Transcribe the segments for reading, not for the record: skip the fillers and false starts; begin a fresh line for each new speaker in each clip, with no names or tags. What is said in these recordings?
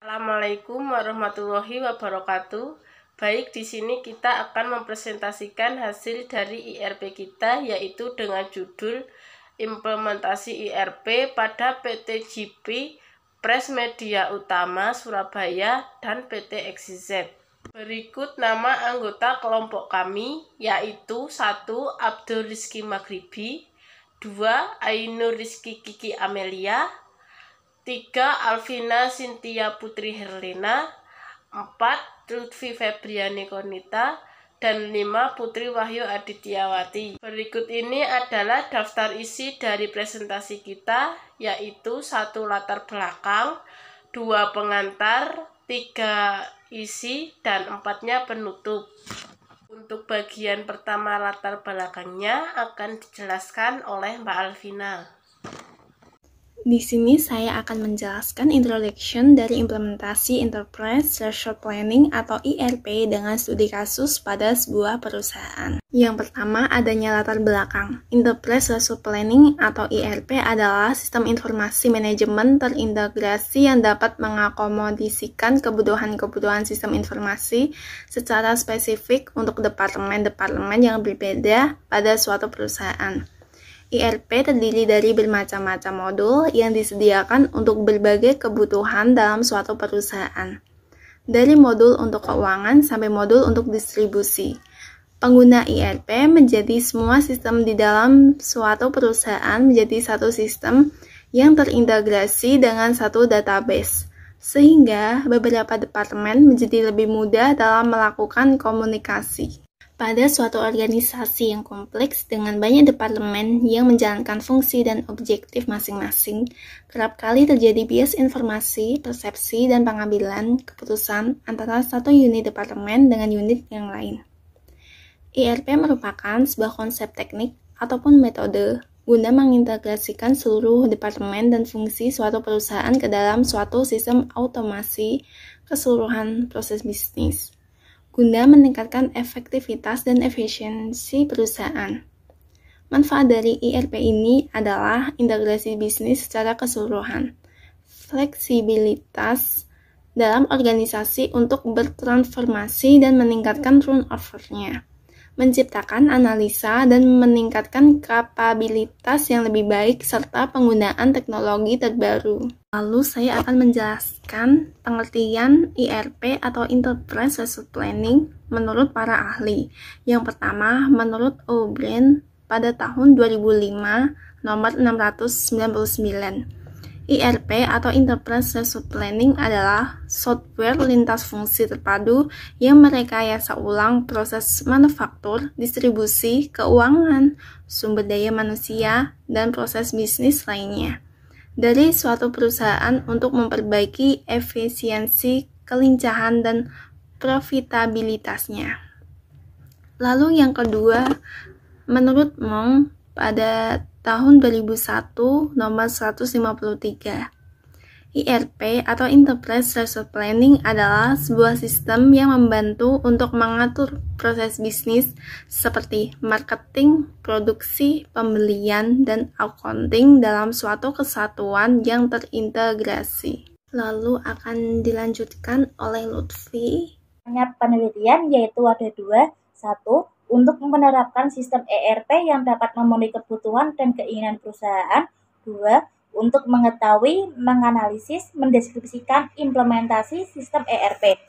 Assalamualaikum warahmatullahi wabarakatuh. Baik, di sini kita akan mempresentasikan hasil dari IRP kita, yaitu dengan judul Implementasi IRP pada PT GP Press Media Utama Surabaya dan PT XYZ. Berikut nama anggota kelompok kami, yaitu 1. Abdul Rizky Maghribi, 2. Ainur Rizky Kiki Amelia, 3. Alvina Cynthia Putri Herlina, 4. Lutfi Febriani Konita, dan 5. Putri Wahyu Adityawati. Berikut ini adalah daftar isi dari presentasi kita, yaitu 1. Latar belakang, 2. Pengantar, 3. isi, dan 4-nya penutup. Untuk bagian pertama latar belakangnya akan dijelaskan oleh Mbak Alvina.
Di sini saya akan menjelaskan introduction dari implementasi Enterprise Resource Planning atau IRP dengan studi kasus pada sebuah perusahaan. Yang pertama, adanya latar belakang. Enterprise Resource Planning atau IRP adalah sistem informasi manajemen terintegrasi yang dapat mengakomodasikan kebutuhan-kebutuhan sistem informasi secara spesifik untuk departemen-departemen yang berbeda pada suatu perusahaan. IRP terdiri dari bermacam-macam modul yang disediakan untuk berbagai kebutuhan dalam suatu perusahaan. Dari modul untuk keuangan sampai modul untuk distribusi. Pengguna IRP menjadi semua sistem di dalam suatu perusahaan menjadi satu sistem yang terintegrasi dengan satu database. Sehingga beberapa departemen menjadi lebih mudah dalam melakukan komunikasi. Pada suatu organisasi yang kompleks dengan banyak departemen yang menjalankan fungsi dan objektif masing-masing, kerap kali terjadi bias informasi, persepsi, dan pengambilan keputusan antara satu unit departemen dengan unit yang lain. IRP merupakan sebuah konsep teknik ataupun metode guna mengintegrasikan seluruh departemen dan fungsi suatu perusahaan ke dalam suatu sistem otomasi keseluruhan proses bisnis, guna meningkatkan efektivitas dan efisiensi perusahaan. Manfaat dari IRP ini adalah integrasi bisnis secara keseluruhan, fleksibilitas dalam organisasi untuk bertransformasi dan meningkatkan turnover-nya, menciptakan analisa dan meningkatkan kapabilitas yang lebih baik serta penggunaan teknologi terbaru. Lalu saya akan menjelaskan pengertian IRP atau Enterprise Resource Planning menurut para ahli. Yang pertama, menurut O'Brien pada tahun 2005 nomor 699. IRP atau Enterprise Resource Planning adalah software lintas fungsi terpadu yang merekayasa ulang proses manufaktur, distribusi, keuangan, sumber daya manusia, dan proses bisnis lainnya dari suatu perusahaan untuk memperbaiki efisiensi, kelincahan, dan profitabilitasnya. Lalu yang kedua, menurut Mong pada tahun 2001 nomor 153. IRP atau Enterprise Resource Planning adalah sebuah sistem yang membantu untuk mengatur proses bisnis seperti marketing, produksi, pembelian, dan accounting dalam suatu kesatuan yang terintegrasi. Lalu akan dilanjutkan oleh Lutfi.
Penelitian yaitu ada dua. Satu, untuk menerapkan sistem ERP yang dapat memenuhi kebutuhan dan keinginan perusahaan. 2. Untuk mengetahui, menganalisis, mendeskripsikan implementasi sistem ERP.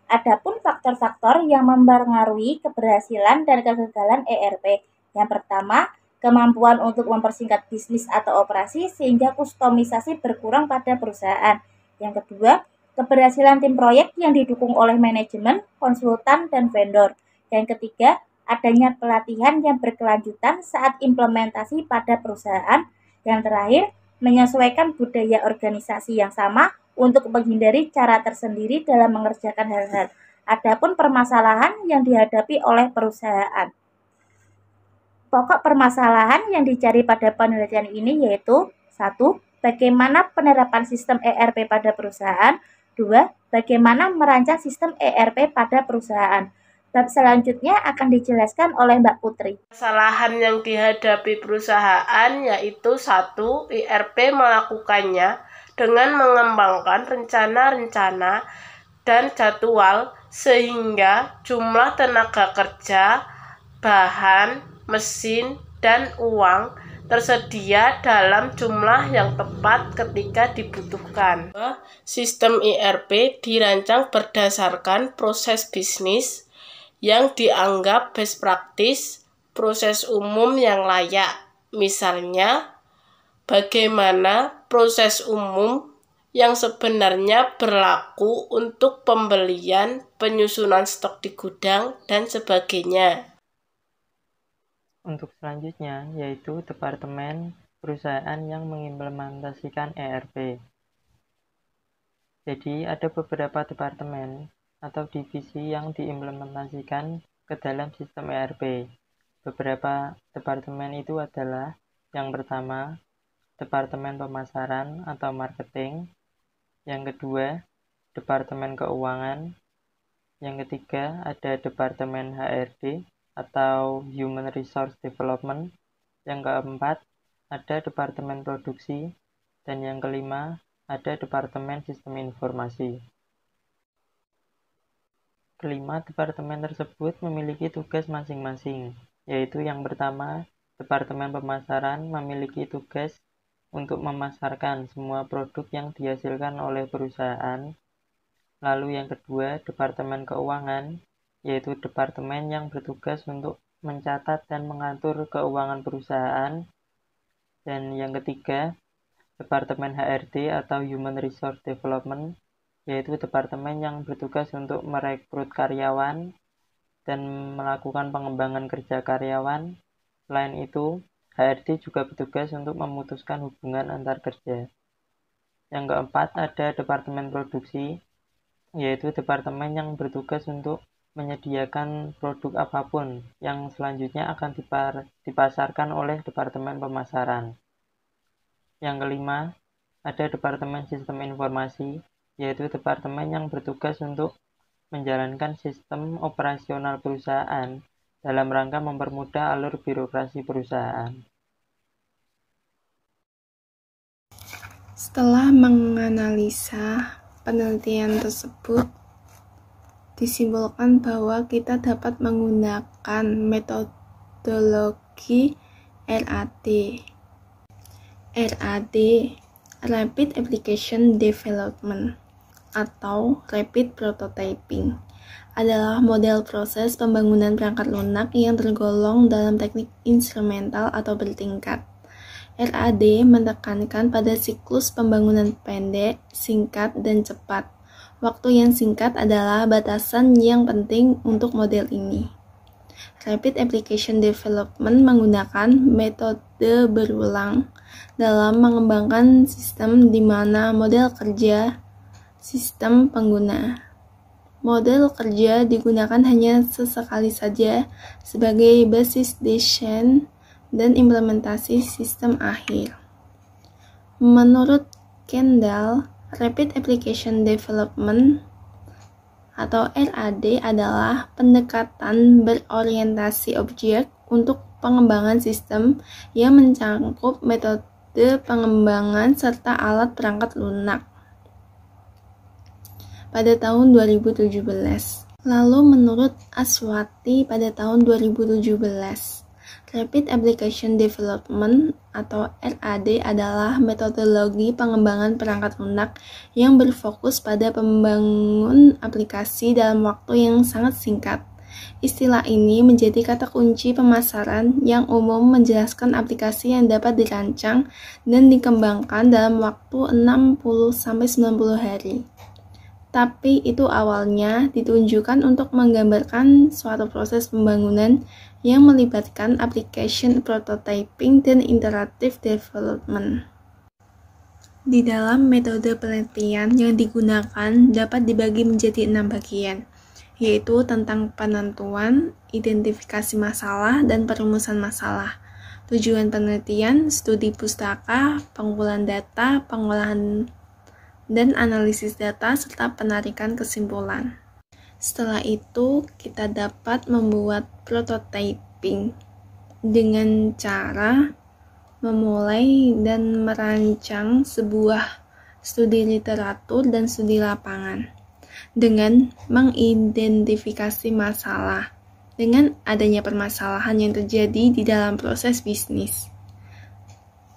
Adapun faktor-faktor yang mempengaruhi keberhasilan dan kegagalan ERP. Yang pertama, kemampuan untuk mempersingkat bisnis atau operasi sehingga kustomisasi berkurang pada perusahaan. Yang kedua, keberhasilan tim proyek yang didukung oleh manajemen, konsultan, dan vendor. Yang ketiga, adanya pelatihan yang berkelanjutan saat implementasi pada perusahaan. Yang terakhir, menyesuaikan budaya organisasi yang sama untuk menghindari cara tersendiri dalam mengerjakan hal-hal. Adapun permasalahan yang dihadapi oleh perusahaan. Pokok permasalahan yang dicari pada penelitian ini yaitu 1. Bagaimana penerapan sistem ERP pada perusahaan. 2. Bagaimana merancang sistem ERP pada perusahaan. Bab selanjutnya akan dijelaskan oleh Mbak Putri.
Kesalahan yang dihadapi perusahaan yaitu 1. IRP melakukannya dengan mengembangkan rencana-rencana dan jadwal sehingga jumlah tenaga kerja, bahan, mesin, dan uang tersedia dalam jumlah yang tepat ketika dibutuhkan. Sistem ERP dirancang berdasarkan proses bisnis yang dianggap best practice, proses umum yang layak. Misalnya, bagaimana proses umum yang sebenarnya berlaku untuk pembelian, penyusunan stok di gudang, dan sebagainya.
Untuk selanjutnya, yaitu departemen perusahaan yang mengimplementasikan ERP. Jadi, ada beberapa departemen atau divisi yang diimplementasikan ke dalam sistem ERP. Beberapa departemen itu adalah yang pertama, Departemen Pemasaran atau Marketing, yang kedua, Departemen Keuangan, yang ketiga ada Departemen HRD atau Human Resource Development, yang keempat ada Departemen Produksi, dan yang kelima ada Departemen Sistem Informasi. Kelima departemen tersebut memiliki tugas masing-masing, yaitu yang pertama, Departemen Pemasaran memiliki tugas untuk memasarkan semua produk yang dihasilkan oleh perusahaan. Lalu yang kedua, Departemen Keuangan, yaitu departemen yang bertugas untuk mencatat dan mengatur keuangan perusahaan. Dan yang ketiga, Departemen HRD atau Human Resource Development, yaitu departemen yang bertugas untuk merekrut karyawan dan melakukan pengembangan kerja karyawan. Selain itu, HRD juga bertugas untuk memutuskan hubungan antar kerja. Yang keempat, ada Departemen Produksi, yaitu departemen yang bertugas untuk menyediakan produk apapun yang selanjutnya akan dipasarkan oleh Departemen Pemasaran. Yang kelima, ada Departemen Sistem Informasi, yaitu departemen yang bertugas untuk menjalankan sistem operasional perusahaan dalam rangka mempermudah alur birokrasi perusahaan.
Setelah menganalisa penelitian tersebut, disimpulkan bahwa kita dapat menggunakan metodologi RAD. RAD, Rapid Application Development, atau Rapid Prototyping, adalah model proses pembangunan perangkat lunak yang tergolong dalam teknik instrumental atau bertingkat. RAD menekankan pada siklus pembangunan pendek, singkat, dan cepat. Waktu yang singkat adalah batasan yang penting untuk model ini. Rapid Application Development menggunakan metode berulang dalam mengembangkan sistem di mana model kerja sistem pengguna. Model kerja digunakan hanya sesekali saja sebagai basis desain dan implementasi sistem akhir. Menurut Kendall, Rapid Application Development atau RAD adalah pendekatan berorientasi objek untuk pengembangan sistem yang mencakup metode pengembangan serta alat perangkat lunak pada tahun 2017. Lalu menurut Aswati pada tahun 2017, Rapid Application Development atau RAD adalah metodologi pengembangan perangkat lunak yang berfokus pada pembangun aplikasi dalam waktu yang sangat singkat. Istilah ini menjadi kata kunci pemasaran yang umum menjelaskan aplikasi yang dapat dirancang dan dikembangkan dalam waktu 60-90 hari. Tapi itu awalnya ditunjukkan untuk menggambarkan suatu proses pembangunan yang melibatkan application prototyping dan iterative development. Di dalam metode penelitian yang digunakan dapat dibagi menjadi 6 bagian, yaitu tentang penentuan, identifikasi masalah, dan perumusan masalah. Tujuan penelitian, studi pustaka, pengumpulan data, pengolahan dan analisis data, serta penarikan kesimpulan. Setelah itu, kita dapat membuat prototyping dengan cara memulai dan merancang sebuah studi literatur, dan studi lapangan, dengan mengidentifikasi masalah dengan adanya permasalahan yang terjadi di dalam proses bisnis.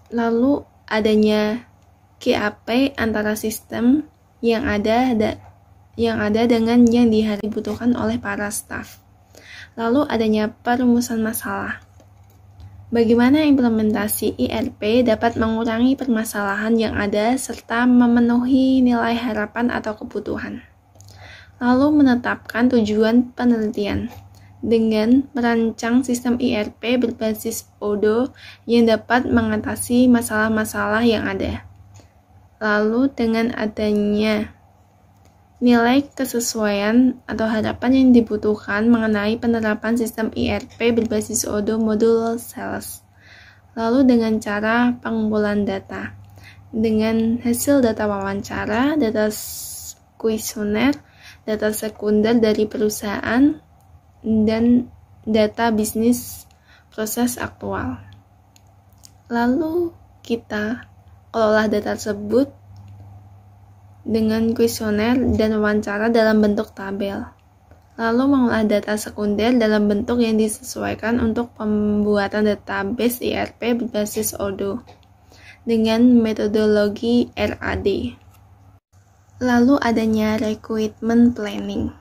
Lalu adanya GAP antara sistem yang ada dengan yang dibutuhkan oleh para staf. Lalu adanya perumusan masalah. Bagaimana implementasi IRP dapat mengurangi permasalahan yang ada serta memenuhi nilai harapan atau kebutuhan. Lalu menetapkan tujuan penelitian dengan merancang sistem IRP berbasis ODO yang dapat mengatasi masalah-masalah yang ada. Lalu dengan adanya nilai kesesuaian atau harapan yang dibutuhkan mengenai penerapan sistem IRP berbasis ODO modul sales. Lalu dengan cara pengumpulan data, dengan hasil data wawancara, data kuesioner, data sekunder dari perusahaan, dan data bisnis proses aktual. Lalu kita olah data tersebut dengan kuesioner dan wawancara dalam bentuk tabel. Lalu mengolah data sekunder dalam bentuk yang disesuaikan untuk pembuatan database IRP berbasis ODO dengan metodologi RAD. Lalu adanya requirement planning.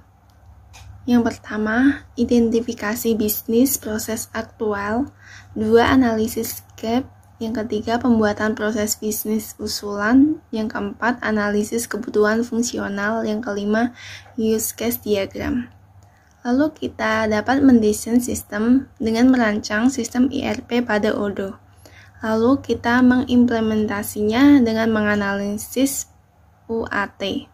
Yang pertama, identifikasi bisnis proses aktual. 2. Analisis gap. Yang ketiga, pembuatan proses bisnis usulan. Yang keempat, analisis kebutuhan fungsional. Yang kelima, use case diagram. Lalu kita dapat mendesain sistem dengan merancang sistem IRP pada ODO. Lalu kita mengimplementasinya dengan menganalisis UAT.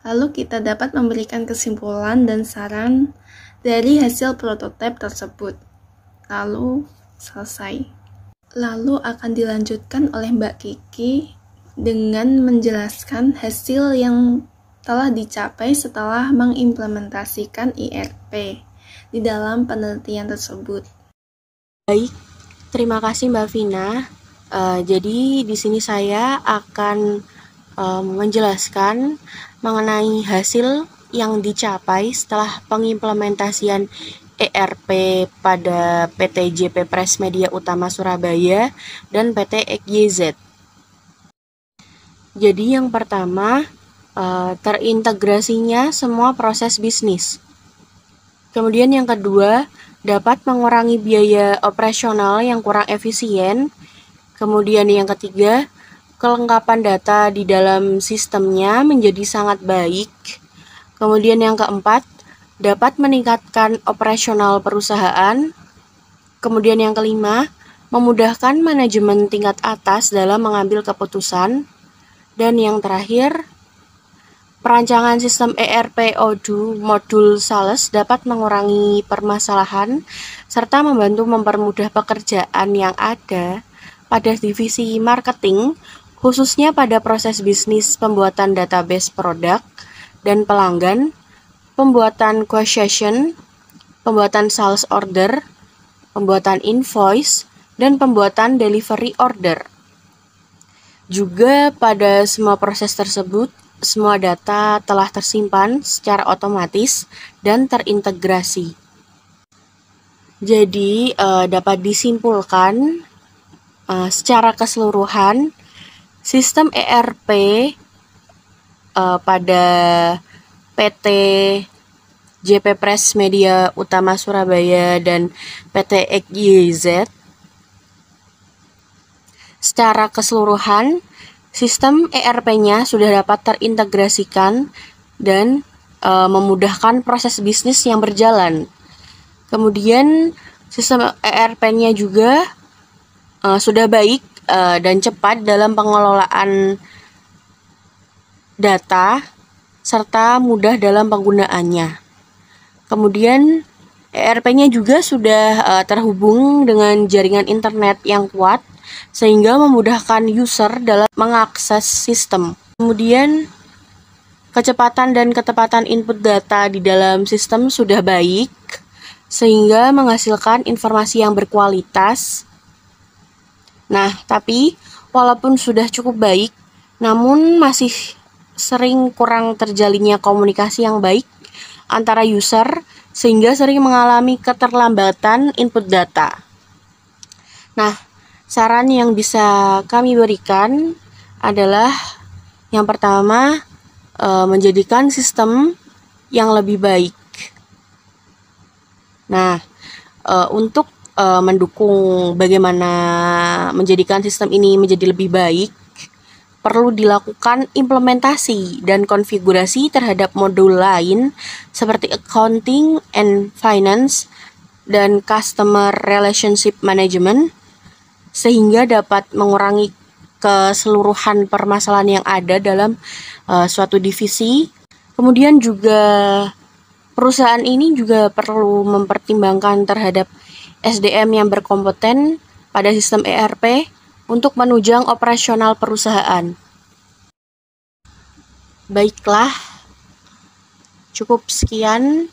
Lalu kita dapat memberikan kesimpulan dan saran dari hasil prototipe tersebut. Lalu selesai. Lalu akan dilanjutkan oleh Mbak Kiki dengan menjelaskan hasil yang telah dicapai setelah mengimplementasikan IRP di dalam penelitian tersebut.
Baik, terima kasih Mbak Vina. Jadi di sini saya akan menjelaskan mengenai hasil yang dicapai setelah pengimplementasian ERP pada PT JP Press Media Utama Surabaya dan PT XYZ. Jadi yang pertama, terintegrasinya semua proses bisnis. Kemudian yang kedua, dapat mengurangi biaya operasional yang kurang efisien. Kemudian yang ketiga, kelengkapan data di dalam sistemnya menjadi sangat baik. Kemudian yang keempat, dapat meningkatkan operasional perusahaan. Kemudian yang kelima, memudahkan manajemen tingkat atas dalam mengambil keputusan. Dan yang terakhir, perancangan sistem ERP ODO modul sales dapat mengurangi permasalahan serta membantu mempermudah pekerjaan yang ada pada divisi marketing, khususnya pada proses bisnis pembuatan database produk dan pelanggan, pembuatan quotation, pembuatan sales order, pembuatan invoice, dan pembuatan delivery order. Juga pada semua proses tersebut, semua data telah tersimpan secara otomatis dan terintegrasi. Jadi dapat disimpulkan secara keseluruhan sistem ERP pada PT JP Press Media Utama Surabaya dan PT XYZ secara keseluruhan sistem ERP-nya sudah dapat terintegrasikan dan memudahkan proses bisnis yang berjalan. Kemudian sistem ERP-nya juga sudah baik dan cepat dalam pengelolaan data serta mudah dalam penggunaannya. Kemudian ERP-nya juga sudah terhubung dengan jaringan internet yang kuat sehingga memudahkan user dalam mengakses sistem. Kemudian kecepatan dan ketepatan input data di dalam sistem sudah baik sehingga menghasilkan informasi yang berkualitas. Nah, tapi walaupun sudah cukup baik, namun masih sering kurang terjalinnya komunikasi yang baik antara user sehingga sering mengalami keterlambatan input data. Nah, saran yang bisa kami berikan adalah yang pertama, menjadikan sistem yang lebih baik. Nah, untuk mendukung bagaimana menjadikan sistem ini menjadi lebih baik, perlu dilakukan implementasi dan konfigurasi terhadap modul lain seperti accounting and finance dan customer relationship management sehingga dapat mengurangi keseluruhan permasalahan yang ada dalam suatu divisi. Kemudian juga perusahaan ini juga perlu mempertimbangkan terhadap SDM yang berkompeten pada sistem ERP untuk menunjang operasional perusahaan. Baiklah, cukup sekian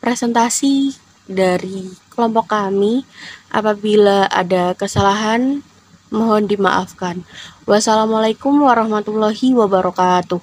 presentasi dari kelompok kami. Apabila ada kesalahan, mohon dimaafkan. Wassalamualaikum warahmatullahi wabarakatuh.